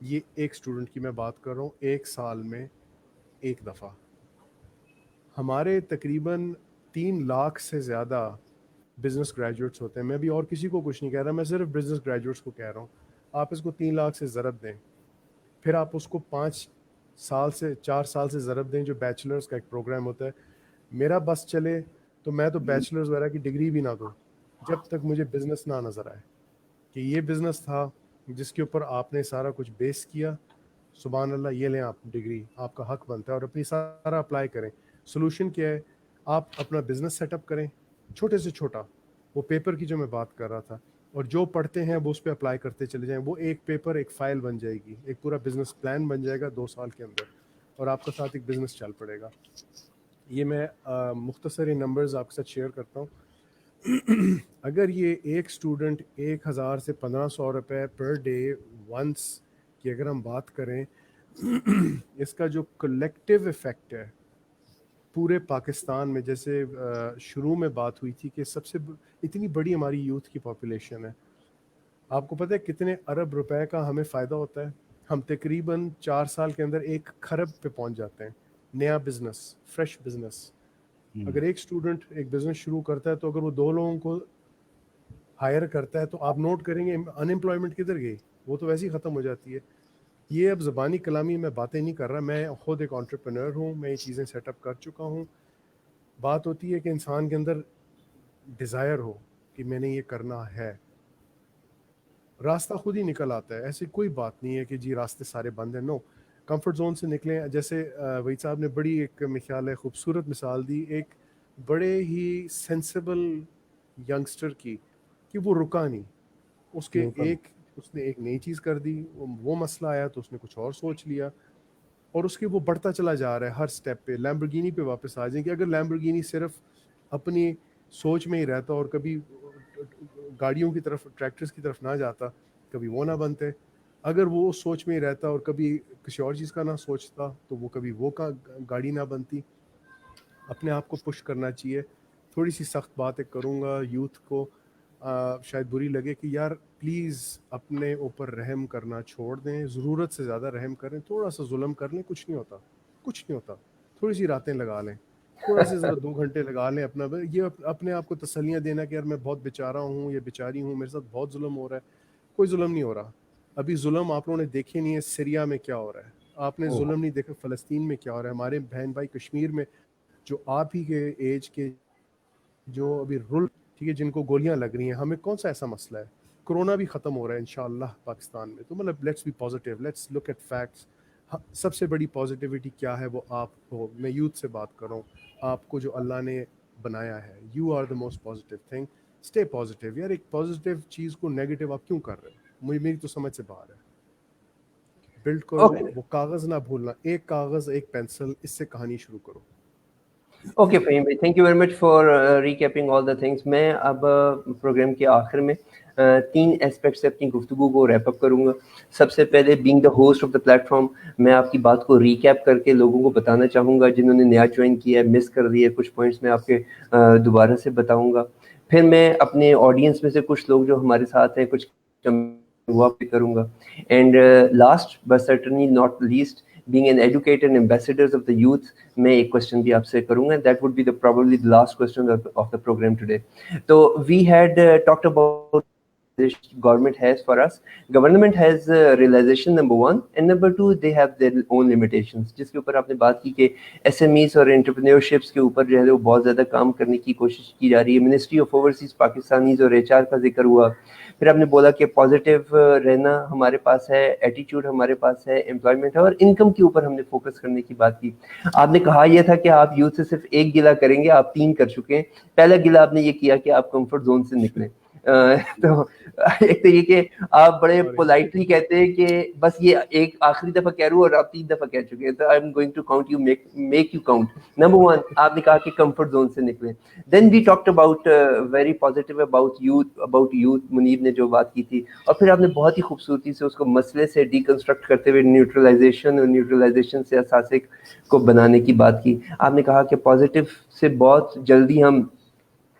B: یہ ایک اسٹوڈنٹ کی میں بات کر رہا ہوں, ایک سال میں ایک دفعہ. ہمارے تقریباً 3 لاکھ سے زیادہ بزنس گریجویٹس ہوتے ہیں. میں بھی اور کسی کو کچھ نہیں کہہ رہا, میں صرف بزنس گریجویٹس کو کہہ رہا ہوں. آپ اس کو 3 لاکھ سے ضرب دیں, پھر آپ اس کو 4 سال سے ضرب دیں, جو بیچلرز کا ایک پروگرام ہوتا ہے. میرا بس چلے تو میں تو بیچلرز وغیرہ کی ڈگری بھی نہ دوں جب تک مجھے بزنس نہ نظر آئے کہ یہ بزنس تھا جس کے اوپر آپ نے سارا کچھ بیس کیا. سبحان اللہ, یہ لیں آپ ڈگری, آپ کا حق بنتا ہے, اور اپنی سارا اپلائی کریں. سولوشن کیا ہے, آپ اپنا بزنس سیٹ اپ کریں چھوٹے سے چھوٹا. وہ پیپر کی جو میں بات کر رہا تھا, اور جو پڑھتے ہیں وہ اس پہ اپلائی کرتے چلے جائیں. وہ ایک پیپر ایک فائل بن جائے گی, ایک پورا بزنس پلان بن جائے گا 2 سال کے اندر, اور آپ کا ساتھ ایک بزنس چل پڑے گا. یہ میں مختصر نمبرز آپ کے ساتھ شیئر کرتا ہوں. اگر یہ ایک اسٹوڈنٹ 1000 سے 1500 روپے پر ڈے ونس کی اگر ہم بات کریں, اس کا جو کلیکٹیو ایفیکٹ ہے پورے پاکستان میں, جیسے شروع میں بات ہوئی تھی کہ سب سے اتنی بڑی ہماری یوتھ کی پاپولیشن ہے. آپ کو پتہ ہے کتنے ارب روپے کا ہمیں فائدہ ہوتا ہے؟ ہم تقریباً 4 سال کے اندر 1 کھرب پہ پہنچ جاتے ہیں. نیا بزنس, فریش بزنس. اگر ایک اسٹوڈنٹ ایک بزنس شروع کرتا ہے تو اگر وہ 2 لوگوں کو ہائر کرتا ہے تو آپ نوٹ کریں گے ان امپلائمنٹ کدھر گئی, وہ تو ویسے ہی ختم ہو جاتی ہے. یہ اب زبانی کلامی میں باتیں نہیں کر رہا, میں خود ایک انٹرپرینور ہوں, میں یہ چیزیں سیٹ اپ کر چکا ہوں. بات ہوتی ہے کہ انسان کے اندر ڈیزائر ہو کہ میں نے یہ کرنا ہے, راستہ خود ہی نکل آتا ہے. ایسی کوئی بات نہیں ہے کہ جی راستے سارے بند ہیں. نو, کمفرٹ زون سے نکلیں. جیسے وحید صاحب نے بڑی ایک میرے خیال ہے خوبصورت مثال دی ایک بڑے ہی سینسیبل ینگسٹر کی, کہ وہ رکا نہیں. اس نے ایک نئی چیز کر دی, وہ مسئلہ آیا تو اس نے کچھ اور سوچ لیا, اور اس کے وہ بڑھتا چلا جا رہا ہے ہر سٹیپ پہ. لیمبورگینی پہ واپس آ جائیں کہ اگر لیمبورگینی صرف اپنی سوچ میں ہی رہتا اور کبھی گاڑیوں کی طرف, ٹریکٹرز کی طرف نہ جاتا, کبھی وہ نہ بنتے. اگر وہ سوچ میں ہی رہتا اور کبھی کسی اور چیز کا نہ سوچتا تو وہ کبھی وہ گاڑی نہ بنتی. اپنے آپ کو پش کرنا چاہیے. تھوڑی سی سخت باتیں کروں گا یوتھ کو, شاید بری لگے کہ یار پلیز اپنے اوپر رحم کرنا چھوڑ دیں. ضرورت سے زیادہ رحم کریں, تھوڑا سا ظلم کر لیں, کچھ نہیں ہوتا, کچھ نہیں ہوتا. تھوڑی سی راتیں لگا لیں, تھوڑا سے ذرا 2 گھنٹے لگا لیں. یہ اپنے آپ کو تسلیاں دینا کہ یار میں بہت بیچارہ ہوں یا بیچاری ہوں, میرے ساتھ بہت ظلم ہو رہا ہے. کوئی ظلم نہیں ہو رہا. ابھی ظلم آپ لوگوں نے دیکھے نہیں ہے سیریا میں کیا ہو رہا ہے, آپ نے ظلم نہیں دیکھا فلسطین میں کیا ہو رہا ہے, ہمارے بہن بھائی کشمیر میں جو آپ ہی کے ایج کے جو ابھی ٹھیک ہے جن کو گولیاں لگ رہی ہیں. ہمیں کون سا ایسا مسئلہ ہے؟ کرونا بھی ختم ہو رہا ہے انشاءاللہ پاکستان میں. تو مطلب let's be positive, let's look at facts. سب سے بڑی پازیٹیوٹی کیا ہے وہ آپ ہو. میں یوتھ سے بات کر رہا ہوں, آپ کو جو اللہ نے بنایا ہے, you are the most positive thing. Stay positive. یار ایک پازیٹیو چیز کو نیگیٹو آپ کیوں کر رہے ہیں؟ میری تو سمجھ سے باہر ہے. بلڈ کرو, وہ کاغذ نہ بھولنا, ایک کاغذ ایک پینسل, اس سے کہانی شروع کرو.
A: اوکے فہیم بھائی, thank you very much for ریکیپنگ all the things. میں اب پروگرام کے آخر میں 3 اسپیکٹ سے اپنی گفتگو کو ریپ اپ کروں گا. سب سے پہلے being the host of the plate form, میں آپ کی بات کو ریکیپ کر کے لوگوں کو بتانا چاہوں گا جنہوں نے نیا جوائن کیا ہے, مس کر دیا ہے. کچھ پوائنٹس میں آپ کے دوبارہ سے بتاؤں گا. پھر میں اپنے آڈینس میں سے کچھ لوگ جو ہمارے ساتھ ہیں کچھ ہوا پہ کروں گا. And last but certainly not least, being an educator and ambassadors of the youth, میں ایک کوشچن بھی آپ سے کروں گا. That would be probably the last question of the program today. So we had talked about government has for us. Government has realization number 1 and number 2 they have their own limitations. جس کے اوپر آپ نے بات کی کہ SMEs اور انٹرپرینیورشپس کے اوپر جو ہے وہ بہت زیادہ کام کرنے کی کوشش کی جا رہی ہے. منسٹری آف اوورسیز پاکستانیز اور HR کا ذکر ہوا. پھر آپ نے بولا کہ پازیٹیو رہنا ہمارے پاس ہے, ایٹیٹیوڈ ہمارے پاس ہے, امپلائمنٹ ہے, اور انکم کے اوپر ہم نے فوکس کرنے کی بات کی. آپ نے کہا یہ تھا کہ آپ یوتھ سے صرف ایک گلہ کریں گے, آپ 3 کر چکے ہیں. پہلا گلہ آپ نے یہ کیا کہ آپ کمفرٹ زون سے نکلیں. تو ایک تو یہ کہ آپ بڑے پولائٹلی کہتے ہیں کہ بس یہ ایک آخری دفعہ کہہ رہا ہوں اور آپ 3 دفعہ کہہ چکے ہیں, تو I am going to count you, make you count. Number 1 آپ نے کہا کہ کمفرٹ زون سے نکلیں. Then we talked about very positive about youth, Muneeb نے جو بات کی تھی, اور پھر آپ نے بہت ہی خوبصورتی سے اس کو مسئلے سے ڈیکنسٹرکٹ کرتے ہوئے نیوٹرلائزیشن اور نیوٹرلائزیشن سے اثاثے کو بنانے کی بات کی. آپ نے کہا کہ پازیٹیو سے بہت جلدی ہم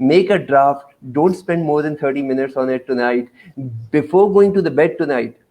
A: make a draft, don't spend more than 30 minutes on it tonight, before going to the bed tonight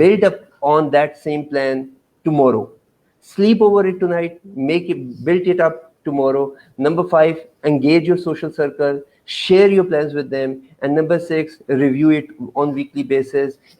A: build up on that same plan tomorrow, sleep over it tonight, build it up tomorrow. Number 5, engage your social circle, share your plans with them. And number 6, review it on weekly basis,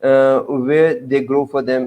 A: where they grow for them।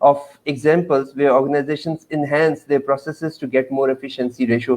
A: of examples where organizations enhance their processes to get more efficiency ratio।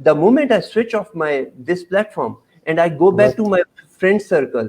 A: The moment I switch off this platform and I go back to my friend circle,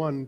B: 1,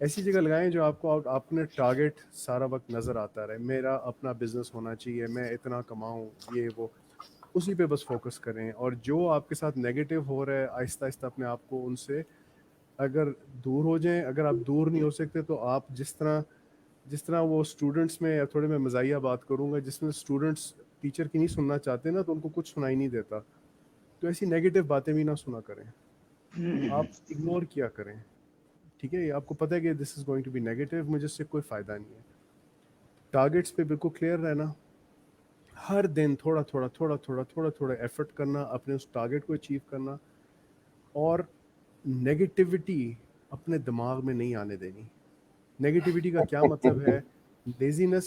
B: ایسی جگہ لگائیں جو آپ کو اپنے target سارا وقت نظر آتا رہے. میرا اپنا بزنس ہونا چاہیے, میں اتنا کماؤں, یہ وہ, اسی پہ بس فوکس کریں. اور جو آپ کے ساتھ نیگیٹو ہو رہا ہے آہستہ آہستہ اپنے آپ کو ان سے اگر دور ہو جائیں. اگر آپ دور نہیں ہو سکتے تو آپ جس طرح وہ اسٹوڈنٹس میں, یا تھوڑے میں مزاحیہ بات کروں گا, جس میں اسٹوڈنٹس ٹیچر کی نہیں سننا چاہتے نا, تو ان کو کچھ سنائی نہیں دیتا, تو ایسی نیگیٹو باتیں بھی نہ سنا کریں, آپ اگنور کیا کریں. ٹھیک ہے, آپ کو پتہ ہے کہ this is going to be negative, مجھے اس سے کوئی فائدہ نہیں ہے. ٹارگیٹس پہ بالکل کلیئر رہنا, ہر دن تھوڑا تھوڑا ایفرٹ کرنا اپنے اس ٹارگیٹ کو اچیو کرنا, اور نیگیٹیوٹی اپنے دماغ میں نہیں آنے دینی. نیگیٹیوٹی کا کیا مطلب ہے؟ لیزینس,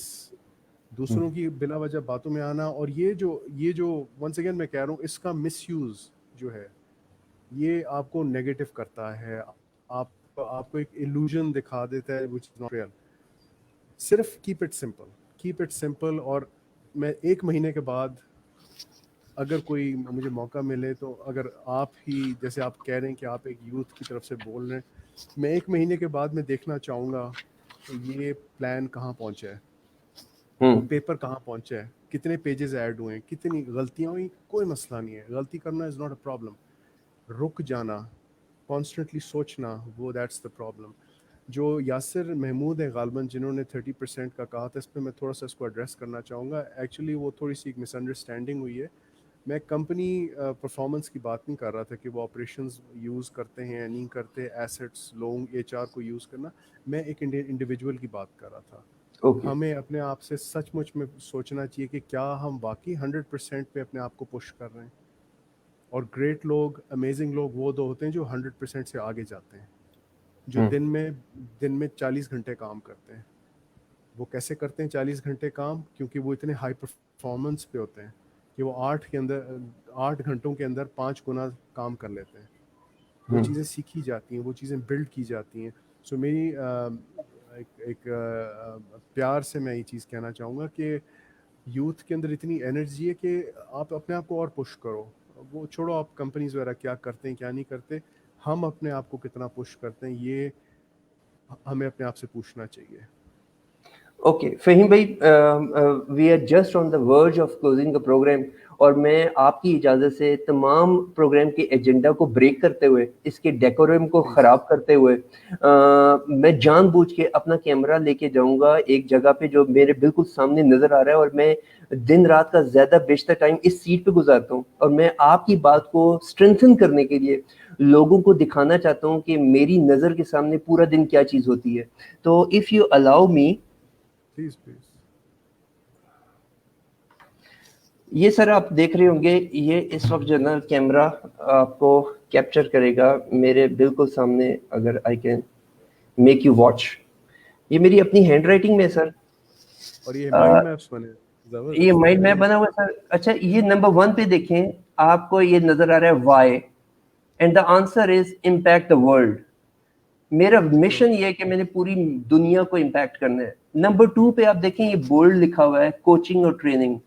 B: دوسروں کی بلا وجہ باتوں میں آنا, اور یہ جو ونس اگین میں کہہ رہا ہوں, اس کا مس یوز جو ہے یہ آپ کو نیگیٹو کرتا ہے, آپ کو ایک ایلوژن دکھا دیتا ہے which is not real. صرف کیپ اٹ سمپل. اور میں 1 مہینے کے بعد اگر کوئی مجھے موقع ملے تو, اگر آپ ہی جیسے آپ کہہ رہے ہیں کہ آپ ایک یوتھ کی طرف سے بول رہے ہیں, میں 1 مہینے کے بعد میں دیکھنا چاہوں گا یہ پلان کہاں پہنچا ہے, وہ پیپر کہاں پہنچا ہے, کتنے پیجز ایڈ ہوئے ہیں, کتنی غلطیاں ہوئیں. کوئی مسئلہ نہیں ہے, غلطی کرنا از ناٹ اے پرابلم. رک جانا, کانسٹنٹلی سوچنا, وہ دیٹس دا پرابلم. جو یاسر محمود ہے غالباً جنہوں نے 30% کا کہا تھا, اس پہ میں تھوڑا سا اس کو ایڈریس کرنا چاہوں گا. ایکچولی وہ تھوڑی سی ایک مس انڈرسٹینڈنگ ہوئی ہے. میں کمپنی پرفارمنس کی بات نہیں کر رہا تھا کہ وہ آپریشنز یوز کرتے ہیں یا نہیں کرتے, ایسٹس, لوگ, HR کو یوز کرنا. میں ایک انڈیویجول کی بات کر رہا تھا. ہمیں اپنے آپ سے سچ مچ میں سوچنا چاہیے کہ کیا ہم واقعی 100% پہ اپنے آپ کو پش کر رہے ہیں. اور گریٹ لوگ, امیزنگ لوگ وہ دو ہوتے ہیں جو 100% سے آگے جاتے ہیں, جو دن میں 40 گھنٹے کام کرتے ہیں. وہ کیسے کرتے ہیں 40 گھنٹے کام؟ کیونکہ وہ اتنے ہائی پرفارمنس پہ ہوتے ہیں کہ وہ 8 گھنٹوں کے اندر 5 گنا کام کر لیتے ہیں. وہ چیزیں سیکھی جاتی ہیں, وہ چیزیں بلڈ کی جاتی ہیں. سو میری ایک پیار سے میں یہ چیز کہنا چاہوں گا کہ یوتھ کے اندر اتنی انرجی ہے کہ آپ اپنے آپ کو اور پش کرو. وہ چھوڑو آپ کمپنیز وغیرہ کیا کرتے ہیں کیا نہیں کرتے, ہم اپنے آپ کو کتنا پش کرتے ہیں, یہ ہمیں اپنے آپ سے پوچھنا چاہیے.
A: اوکے فہیم بھائی, we are just on the verge of closing the programme, اور میں آپ کی اجازت سے تمام پروگرام کے ایجنڈا کو بریک کرتے ہوئے, اس کے ڈیکورم کو خراب کرتے ہوئے, میں جان بوجھ کے اپنا کیمرہ لے کے جاؤں گا ایک جگہ پہ جو میرے بالکل سامنے نظر آ رہا ہے, اور میں دن رات کا زیادہ بیشتر ٹائم اس سیٹ پہ گزارتا ہوں, اور میں آپ کی بات کو اسٹرینتھن کرنے کے لیے لوگوں کو دکھانا چاہتا ہوں کہ میری نظر کے سامنے پورا دن کیا چیز ہوتی ہے. تو if you allow me,
B: please
A: یہ سر آپ دیکھ رہے ہوں گے, یہ اس وقت جو نا کیمرہ آپ کو کیپچر کرے گا میرے بالکل سامنے. اگر I can make you watch, یہ میری اپنی ہینڈ رائٹنگ میں سر,
B: اور یہ مائنڈ میپس بنے,
A: یہ مائنڈ میپ بنا ہوا سر. اچھا یہ نمبر 1 پہ دیکھیں, آپ کو یہ نظر آ رہا ہے why, and the answer is impact the world. میرا مشن یہ ہے کہ میں نے پوری دنیا کو امپیکٹ کرنا ہے. نمبر 2 پہ آپ دیکھیں یہ بولڈ لکھا ہوا ہے کوچنگ اور ٹریننگ,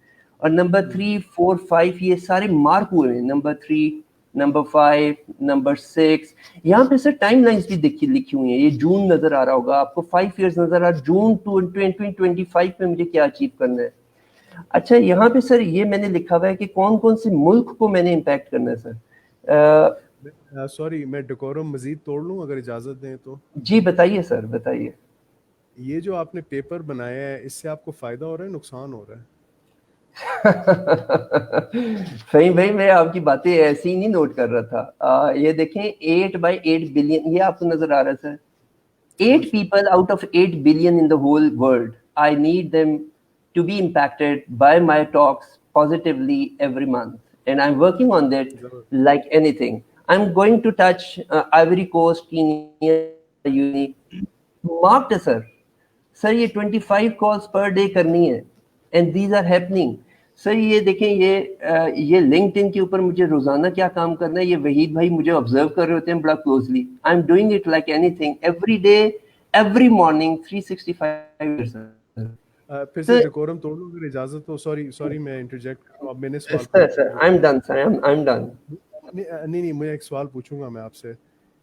A: اور نمبر 3, 4, 5 یہ سارے مارک ہوئے ہیں. نمبر 3, نمبر 5, نمبر 6, یہاں پہ سر ٹائم لائنز بھی لکھی ہوئی ہیں. یہ جون نظر آ رہا ہوگا آپ کو, 5 ایئرز نظر آ رہا, جون 2025 میں مجھے کیا اچیو کرنا ہے. اچھا یہاں پہ سر یہ میں نے لکھا ہوا ہے کہ کون کون سے ملک کو میں نے امپیکٹ کرنا ہے سر.
B: سوری, میں ڈیکورم مزید توڑ لوں اگر اجازت دیں تو؟
A: جی بتائیے سر, بتائیے.
B: یہ جو آپ نے پیپر بنایا ہے, اس سے آپ کو فائدہ ہو رہا ہے نقصان ہو رہا ہے؟
A: فہیم بھائی میں آپ کی باتیں ایسی ہی نہیں نوٹ کر رہا تھا. یہ دیکھیں 8/8 بلین, یہ آپ کو نظر آ رہا ہے سر. 8 people out of 8 billion in the whole world. I need them to be impacted by my talks positively every month. And I'm working on that like anything. I'm going to touch Ivory Coast, Kenya, Uni. Marked sir. Sir یہ 25 calls per day کرنی ہے. And these are happening. سر یہ دیکھیں یہ linked ان کے اوپر مجھے روزانہ کیا کام کرنا ہے, یہ وحید بھائی مجھے آبزرو کر رہے ہوتے ہیں بڑا closely. I am doing it like any thing every day every morning 365.
B: پھر سے ڈیکورم توڑ لوں اگر اجازت ہو. سوری میں انٹرجیکٹ کروں, اب میں نے سوال
A: sir I am done sir, I am done.
B: نہیں, مجھے ایک سوال پوچھوں گا میں آپ سے.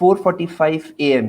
A: 4:45 AM.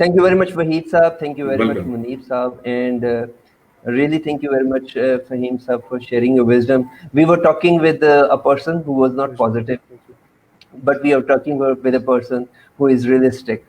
A: Thank you very much, Wahid Saab. Thank you very much, Muneeb Saab. And really thank you very much, Fahim Saab, for sharing your wisdom. We were talking with a person who was not positive, but we are talking with a person who is realistic.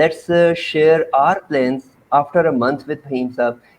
A: Let's share our plans after a month with Fahim Saab,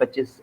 A: 25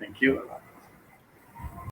D: Thank you.